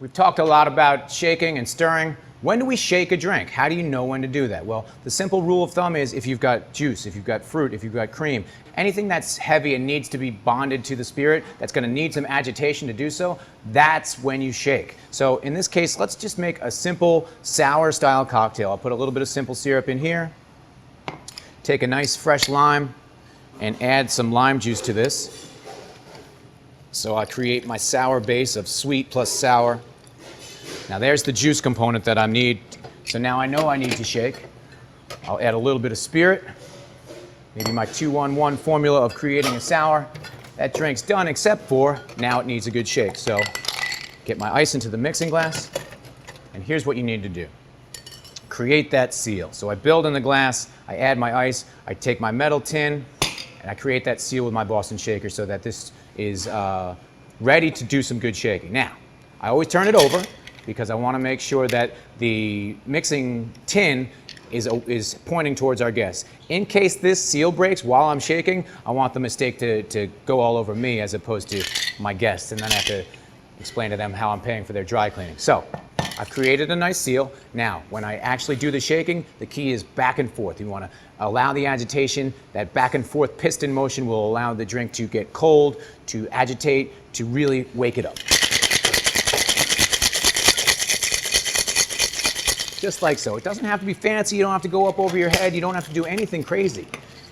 We've talked a lot about shaking and stirring. When do we shake a drink? How do you know when to do that? Well, the simple rule of thumb is if you've got juice, if you've got fruit, if you've got cream, anything that's heavy and needs to be bonded to the spirit, that's going to need some agitation to do so, that's when you shake. So in this case, let's just make a simple sour style cocktail. I'll put a little bit of simple syrup in here, take a nice fresh lime and add some lime juice to this. So I create my sour base of sweet plus sour. Now there's the juice component that I need. So now I know I need to shake. I'll add a little bit of spirit, maybe my 2-1-1 formula of creating a sour. That drink's done except for now it needs a good shake. So get my ice into the mixing glass, and here's what you need to do. Create that seal. So I build in the glass, I add my ice, I take my metal tin, and I create that seal with my Boston shaker so that this is ready to do some good shaking. Now, I always turn it over because I want to make sure that the mixing tin is pointing towards our guests. In case this seal breaks while I'm shaking, I want the mistake to go all over me as opposed to my guests, and then I have to explain to them how I'm paying for their dry cleaning. So, I've created a nice seal. Now, when I actually do the shaking, the key is back and forth. You want to allow the agitation. That back and forth piston motion will allow the drink to get cold, to agitate, to really wake it up. Just like so. It doesn't have to be fancy. You don't have to go up over your head. You don't have to do anything crazy.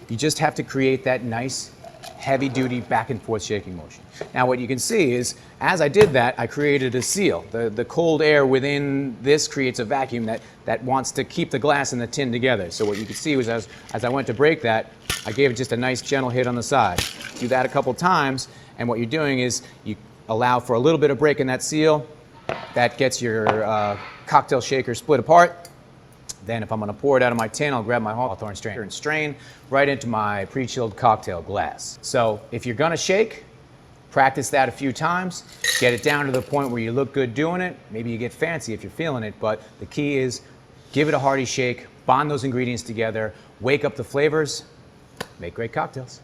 You just have to create that nice, heavy-duty back and forth shaking motion. Now what you can see is, as I did that, I created a seal. The cold air within this creates a vacuum that wants to keep the glass and the tin together. So what you can see was as I went to break that, I gave it just a nice gentle hit on the side. Do that a couple times, and what you're doing is you allow for a little bit of break in that seal. That gets your cocktail shaker split apart. Then if I'm going to pour it out of my tin, I'll grab my Hawthorne strainer and strain right into my pre-chilled cocktail glass. So if you're going to shake, practice that a few times. Get it down to the point where you look good doing it. Maybe you get fancy if you're feeling it, but the key is give it a hearty shake, bond those ingredients together, wake up the flavors, make great cocktails.